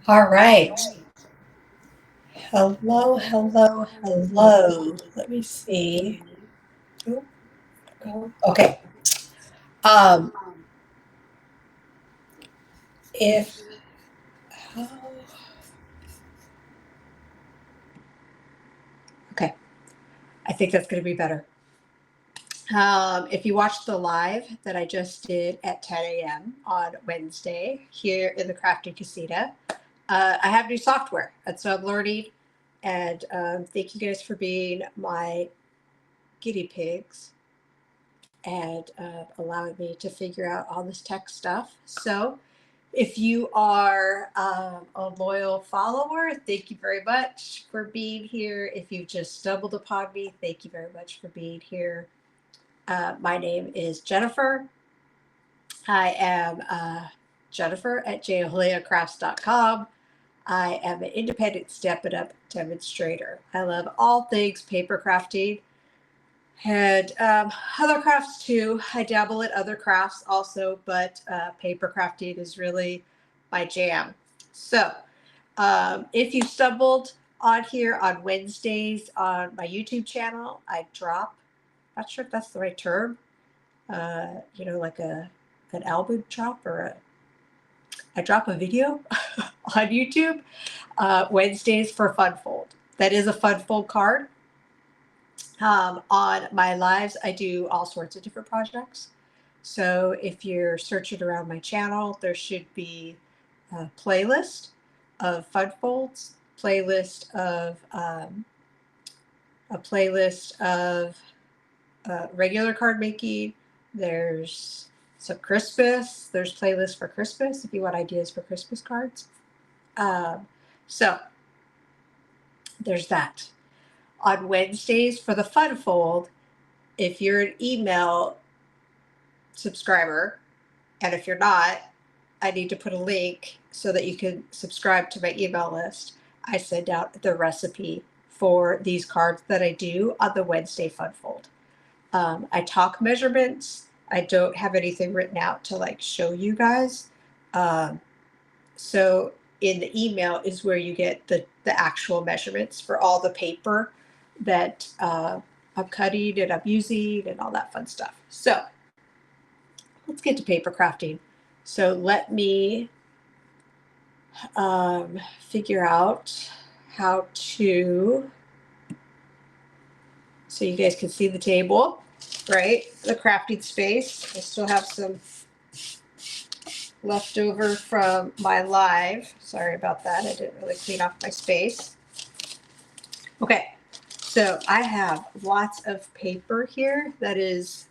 All right. Hello, hello, hello. Let me see. Oh, okay. Um, if oh, okay, I think that's going to be better. If you watched the live that I just did at 10 a.m. on Wednesday here in the Crafting Casita, I have new software. That's what I'm learning. And thank you guys for being my guinea pigs and allowing me to figure out all this tech stuff. So, if you are a loyal follower, thank you very much for being here. If you've just stumbled upon me, thank you very much for being here. My name is Jennifer. I am Jennifer at joliacrafts.com. I am an independent Stampin' Up demonstrator. I love all things paper crafting and other crafts too. I dabble in other crafts also, but paper crafting is really my jam. So if you stumbled on here on Wednesdays on my YouTube channel, I drop, not sure if that's the right term, like an album drop or I drop a video on YouTube Wednesdays for Funfold. That is a Funfold card. On my lives, I do all sorts of different projects. So if you're searching around my channel, there should be a playlist of fun folds, a playlist of regular card making. There's some Christmas. There's playlists for Christmas if you want ideas for Christmas cards. So there's that. On Wednesdays for the Fun Fold, if you're an email subscriber, and if you're not, I need to put a link so that you can subscribe to my email list. I send out the recipe for these cards that I do on the Wednesday Fun Fold. I talk measurements. I don't have anything written out to show you guys. So in the email is where you get the actual measurements for all the paper that I'm cutting and I'm using and all that fun stuff. So let's get to paper crafting. So let me figure out how to, so you guys can see the table, right? The crafting space. I still have some left over from my live. Sorry about that. I didn't really clean off my space. Okay, so I have lots of paper here that is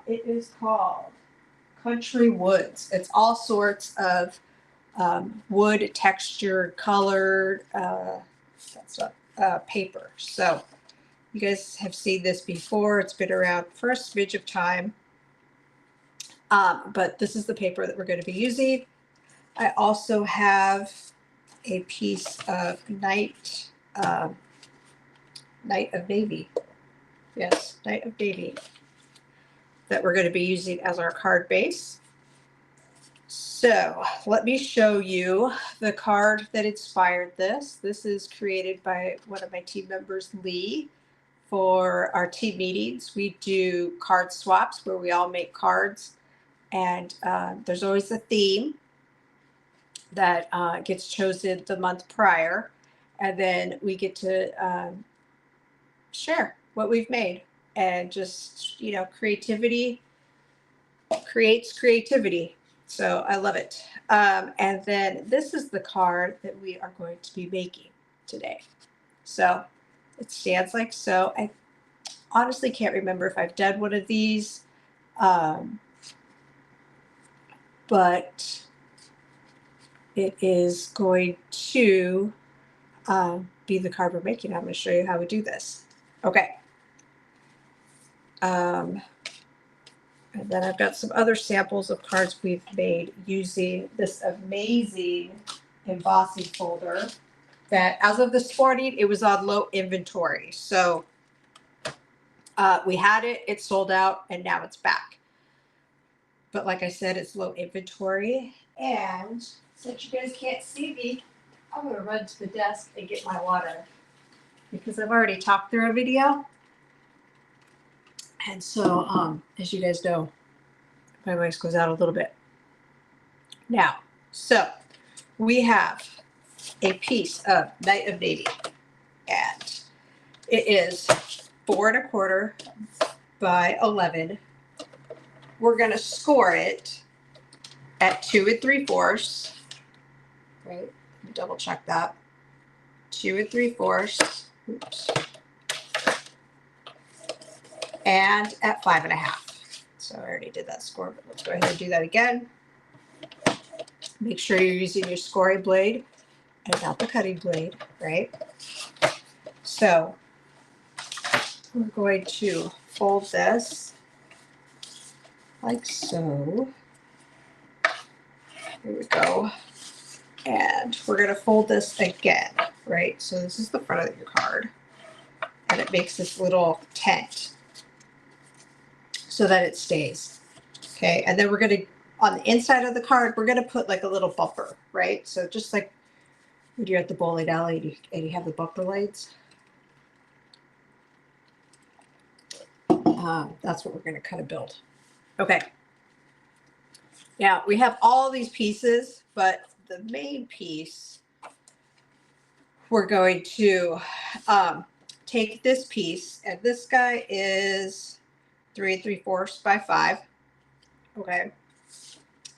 it is called Country Woods. It's all sorts of wood textured, colored paper. So you guys have seen this before. It's been around for a smidge of time. But this is the paper that we're going to be using. I also have a piece of Night of Navy. Yes, Night of Navy that we're going to be using as our card base. So let me show you the card that inspired this. This is created by one of my team members, Lee, for our team meetings. We do card swaps where we all make cards, and there's always a theme that gets chosen the month prior, and then we get to share what we've made, and just creativity creates creativity. So I love it. And then this is the card that we are going to be making today. So it stands like so. I honestly can't remember if I've done one of these, but it is going to be the card we're making. I'm going to show you how we do this. Okay. And then I've got some other samples of cards we've made using this amazing embossing folder that as of this morning, it was on low inventory. So we had it, it sold out, and now it's back. but like I said, it's low inventory. And since you guys can't see me, I'm gonna run to the desk and get my water because I've already talked through a video. And so, as you guys know, my voice goes out a little bit. Now, so we have a piece of Night of Navy, and it is 4 1/4 by 11. We're gonna score it at 2 3/4. Right, double check that. 2 3/4. Oops. And at 5 1/2. So I already did that score, but let's go ahead and do that again. Make sure you're using your scoring blade and not the cutting blade, right? So we're going to fold this like so. Here we go. And we're going to fold this again, right? So this is the front of your card. And it makes this little tent so that it stays. Okay, and then we're going to, on the inside of the card, we're going to put like a little bumper, right? So just like when you're at the bowling alley and you have the bumper lights. That's what we're going to kind of build. Okay. Now we have all these pieces, but the main piece, we're going to take this piece, and this guy is 3 3/4 by 5. Okay.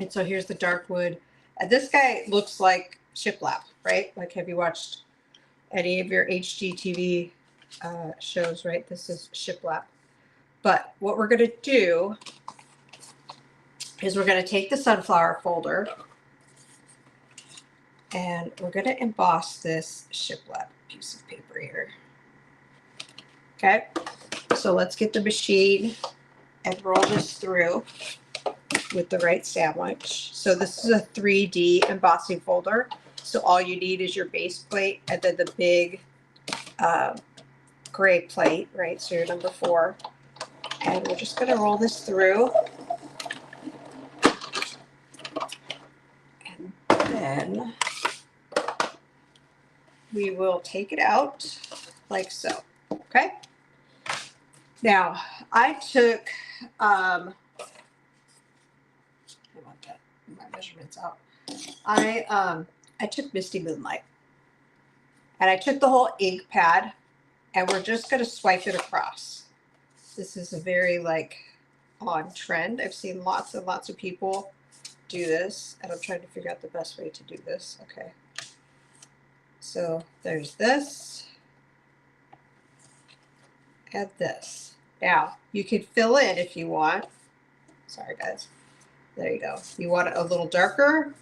And so here's the dark wood. And this guy looks like shiplap, right? Like, have you watched any of your HGTV shows, right? This is shiplap. But what we're going to do is we're going to take the sunflower folder and we're going to emboss this shiplap piece of paper here. Okay, so let's get the machine and roll this through with the right sandwich. So this is a 3D embossing folder. So all you need is your base plate and then the big gray plate, right? So your number 4. And we're just going to roll this through. And then we will take it out like so. Okay. Now I took, I want that, my measurements out. I took Misty Moonlight and I took the whole ink pad and we're just going to swipe it across. This is a very like on trend. I've seen lots and lots of people do this and I'm trying to figure out the best way to do this. Okay. So there's this and this. Now you can fill in if you want. Sorry guys. There you go. You want it a little darker?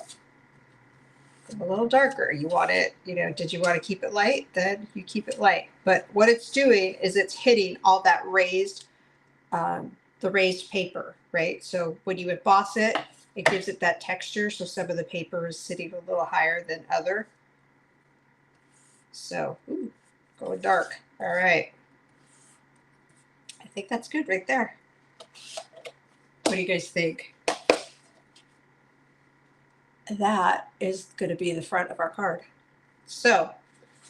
A little darker. You want it, you know, did you want to keep it light? Then you keep it light. But what it's doing is it's hitting all that raised, the raised paper, right? So when you emboss it, it gives it that texture. So some of the paper is sitting a little higher than other. So, ooh, going dark. All right. I think that's good right there. What do you guys think? That is going to be the front of our card. So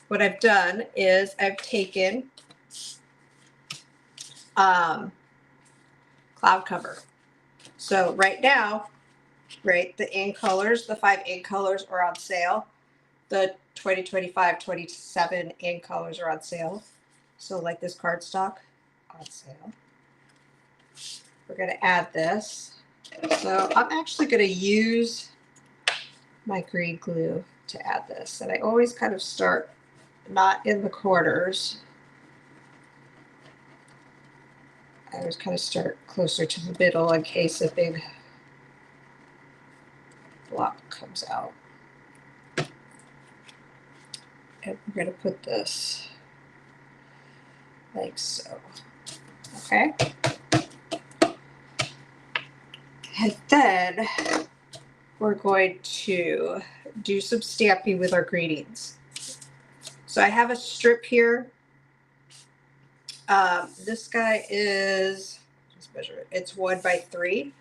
what I've done is I've taken cloud cover. So right now, right, the ink colors, the 5 ink colors are on sale. The 2025-27 ink colors are on sale. So like this cardstock on sale. We're going to add this. So I'm actually going to use my green glue to add this. And I always kind of start not in the corners. I always kind of start closer to the middle in case a big block comes out. And we're going to put this like so. Okay. And then we're going to do some stamping with our greetings. So I have a strip here. This guy is, just measure it, it's 1 by 3.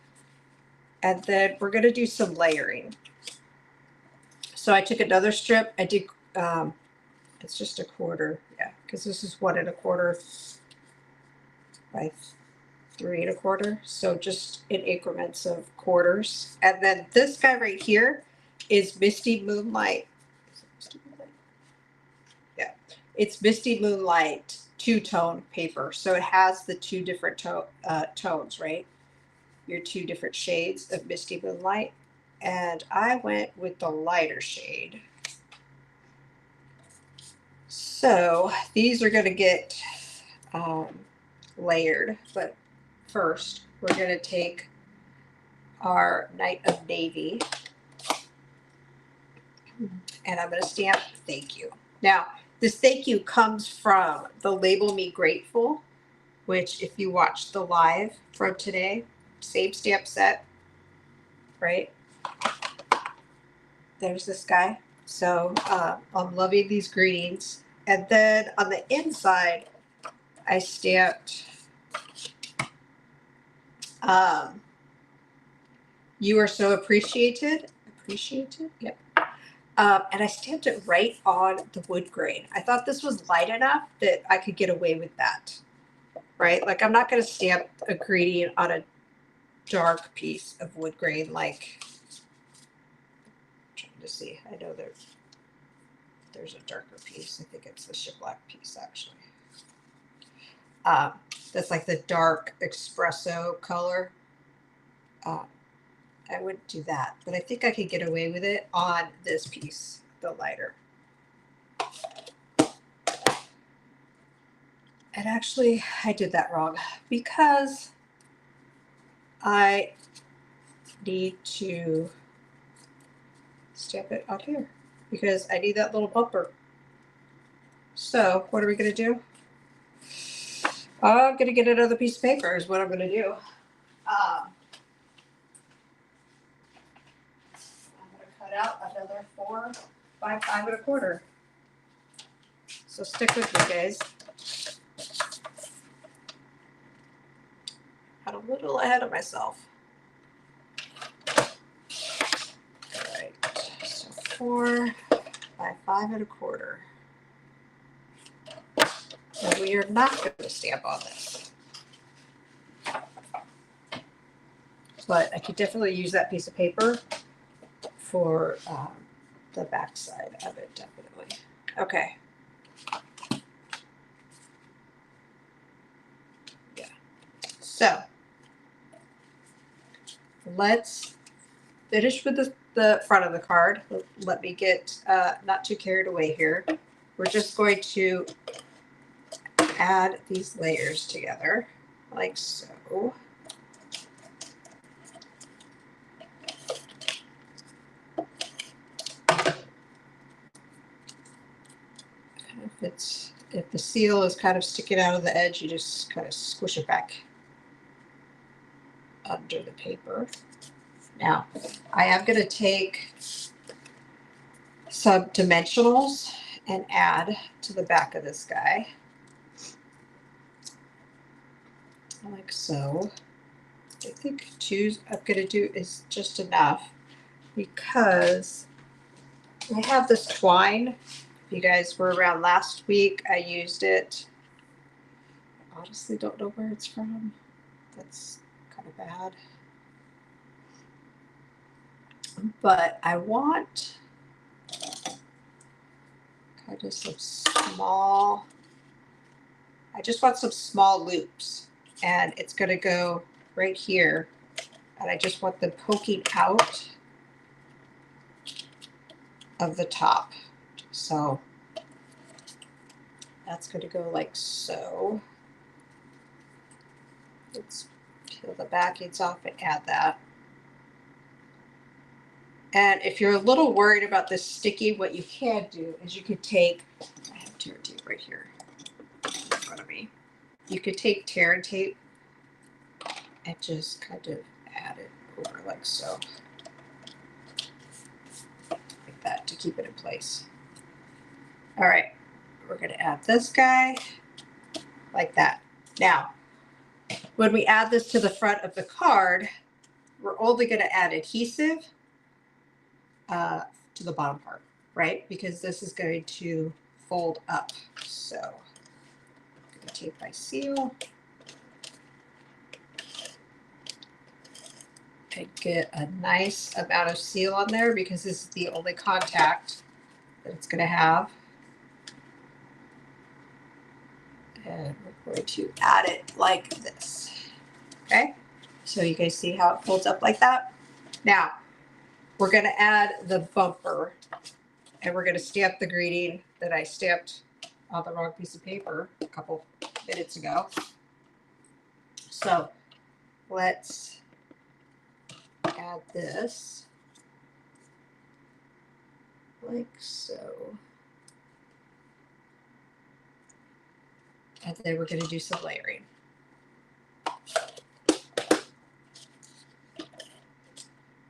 And then we're going to do some layering. So I took another strip. I did, it's just 1/4. Yeah, because this is 1 1/4 by 3 1/4. So just in increments of quarters. And then this guy right here is Misty Moonlight. Yeah, it's Misty Moonlight two-tone paper. So it has the 2 different tones, right? Your 2 different shades of Misty Moonlight. And I went with the lighter shade. So these are going to get layered, but first we're going to take our Night of Navy and I'm going to stamp thank you. Now, this thank you comes from the Label Me Grateful, which if you watch the live from today, same stamp set, right? There's this guy. So I'm loving these greetings. And then on the inside, I stamped You Are So Appreciated. Appreciated? Yep. And I stamped it right on the wood grain. I thought this was light enough that I could get away with that, right? Like I'm not going to stamp a greeting on a dark piece of wood grain. Like, I'm trying to see. I know there's a darker piece. I think it's the shiplap piece actually. That's like the dark espresso color. I wouldn't do that, but I think I could get away with it on this piece, the lighter. And actually, I did that wrong because I need to stamp it on here because I need that little bumper. So what are we going to do? I'm going to get another piece of paper is what I'm going to do. I'm going to cut out another 4 by 5 1/4. So stick with me, guys. Got a little ahead of myself. All right, so 4 by 5 1/4. And we are not going to stamp on this. But I could definitely use that piece of paper for the back side of it, definitely. Okay. Yeah. So let's finish with the front of the card. Let me get not too carried away here. We're just going to add these layers together like so. If the seal is kind of sticking out of the edge, you just kind of squish it back under the paper. Now, I am going to take some dimensionals and add to the back of this guy. Like so. I think 2 I'm going to do is just enough because I have this twine. If you guys were around last week, I used it. I honestly don't know where it's from. That's kind of bad. But I want kind of some small, I just want some small loops. And it's going to go right here. And I just want them poking out of the top. So that's going to go like so. Let's peel the backings off and add that. And if you're a little worried about this sticky, what you can do is you could take, I have tear tape right here in front of me. You could take tear and tape and just kind of add it over like so. Like that to keep it in place. All right, we're going to add this guy like that. Now, when we add this to the front of the card, we're only going to add adhesive to the bottom part, right? Because this is going to fold up. So I'm going to take my seal and get a nice amount of seal on there because this is the only contact that it's going to have. And we're going to add it like this. Okay, so you guys see how it folds up like that? Now, we're going to add the bumper, and we're going to stamp the greeting that I stamped on the wrong piece of paper a couple minutes ago. So let's add this like so. And then we're going to do some layering.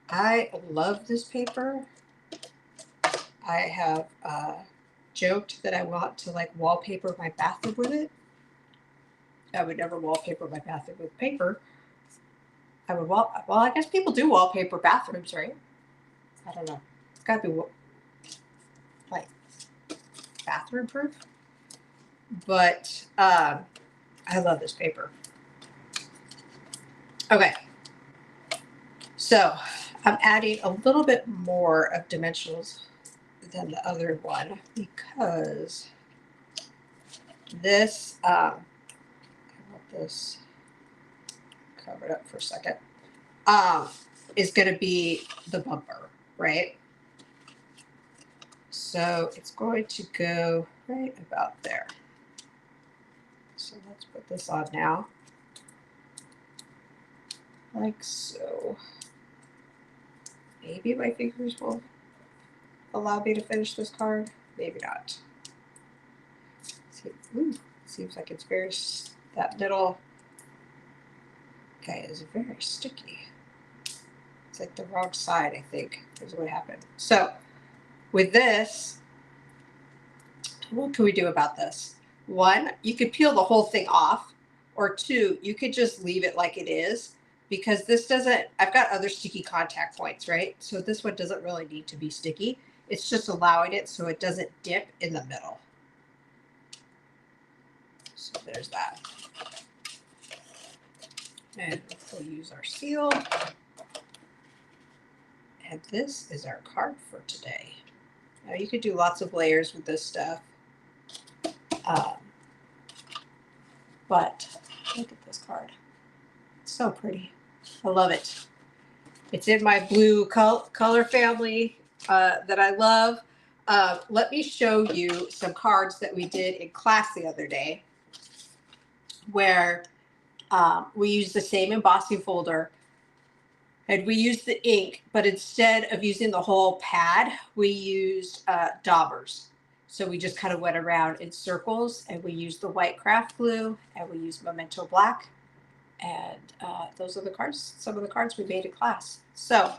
I love this paper. I have joked that I want to like wallpaper my bathroom with it. I would never wallpaper my bathroom with paper. I would well, I guess people do wallpaper bathrooms, right? I don't know. It's got to be like bathroom proof. But I love this paper. Okay. So I'm adding a little bit more of dimensionals than the other one because this, I want this covered up for a second, is going to be the bumper, right? So it's going to go right about there. So let's put this on now, like so. Maybe my fingers will allow me to finish this card. Maybe not. See, ooh, seems like it's very, that middle guy is very sticky. It's like the wrong side, I think, is what happened. So with this, what can we do about this? One, you could peel the whole thing off, or two, you could just leave it like it is because this doesn't, I've got other sticky contact points, right? So this one doesn't really need to be sticky. It's just allowing it so it doesn't dip in the middle. So there's that. And we'll use our seal. And this is our card for today. Now you could do lots of layers with this stuff. But look at this card. It's so pretty. I love it. It's in my blue color family that I love. Let me show you some cards that we did in class the other day where we used the same embossing folder and we used the ink, but instead of using the whole pad, we used daubers. So we just kind of went around in circles and we used the white craft glue and we used Memento Black. And those are the cards, some of the cards we made in class. So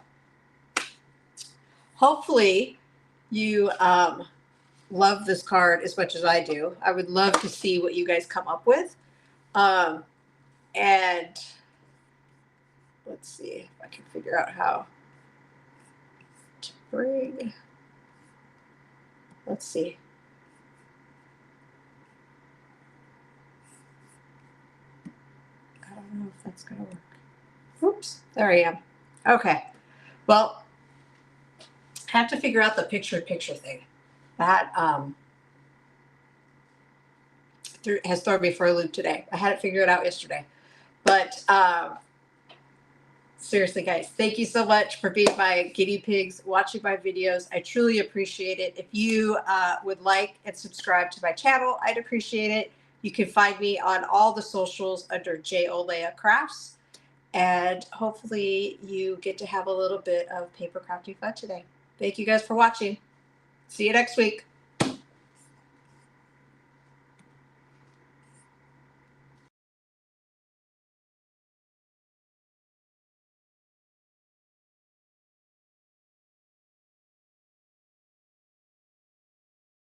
hopefully you love this card as much as I do. I would love to see what you guys come up with. And let's see if I can figure out how to bring, let's see. I don't know if that's going to work. Oops, there I am. Okay. Well, I have to figure out the picture-in-picture thing. That has thrown me for a loop today. I had it figured out yesterday. But seriously, guys, thank you so much for being my guinea pigs, watching my videos. I truly appreciate it. If you would like and subscribe to my channel, I'd appreciate it. You can find me on all the socials under J. Olea Crafts. And hopefully you get to have a little bit of paper crafting fun today. Thank you guys for watching. See you next week.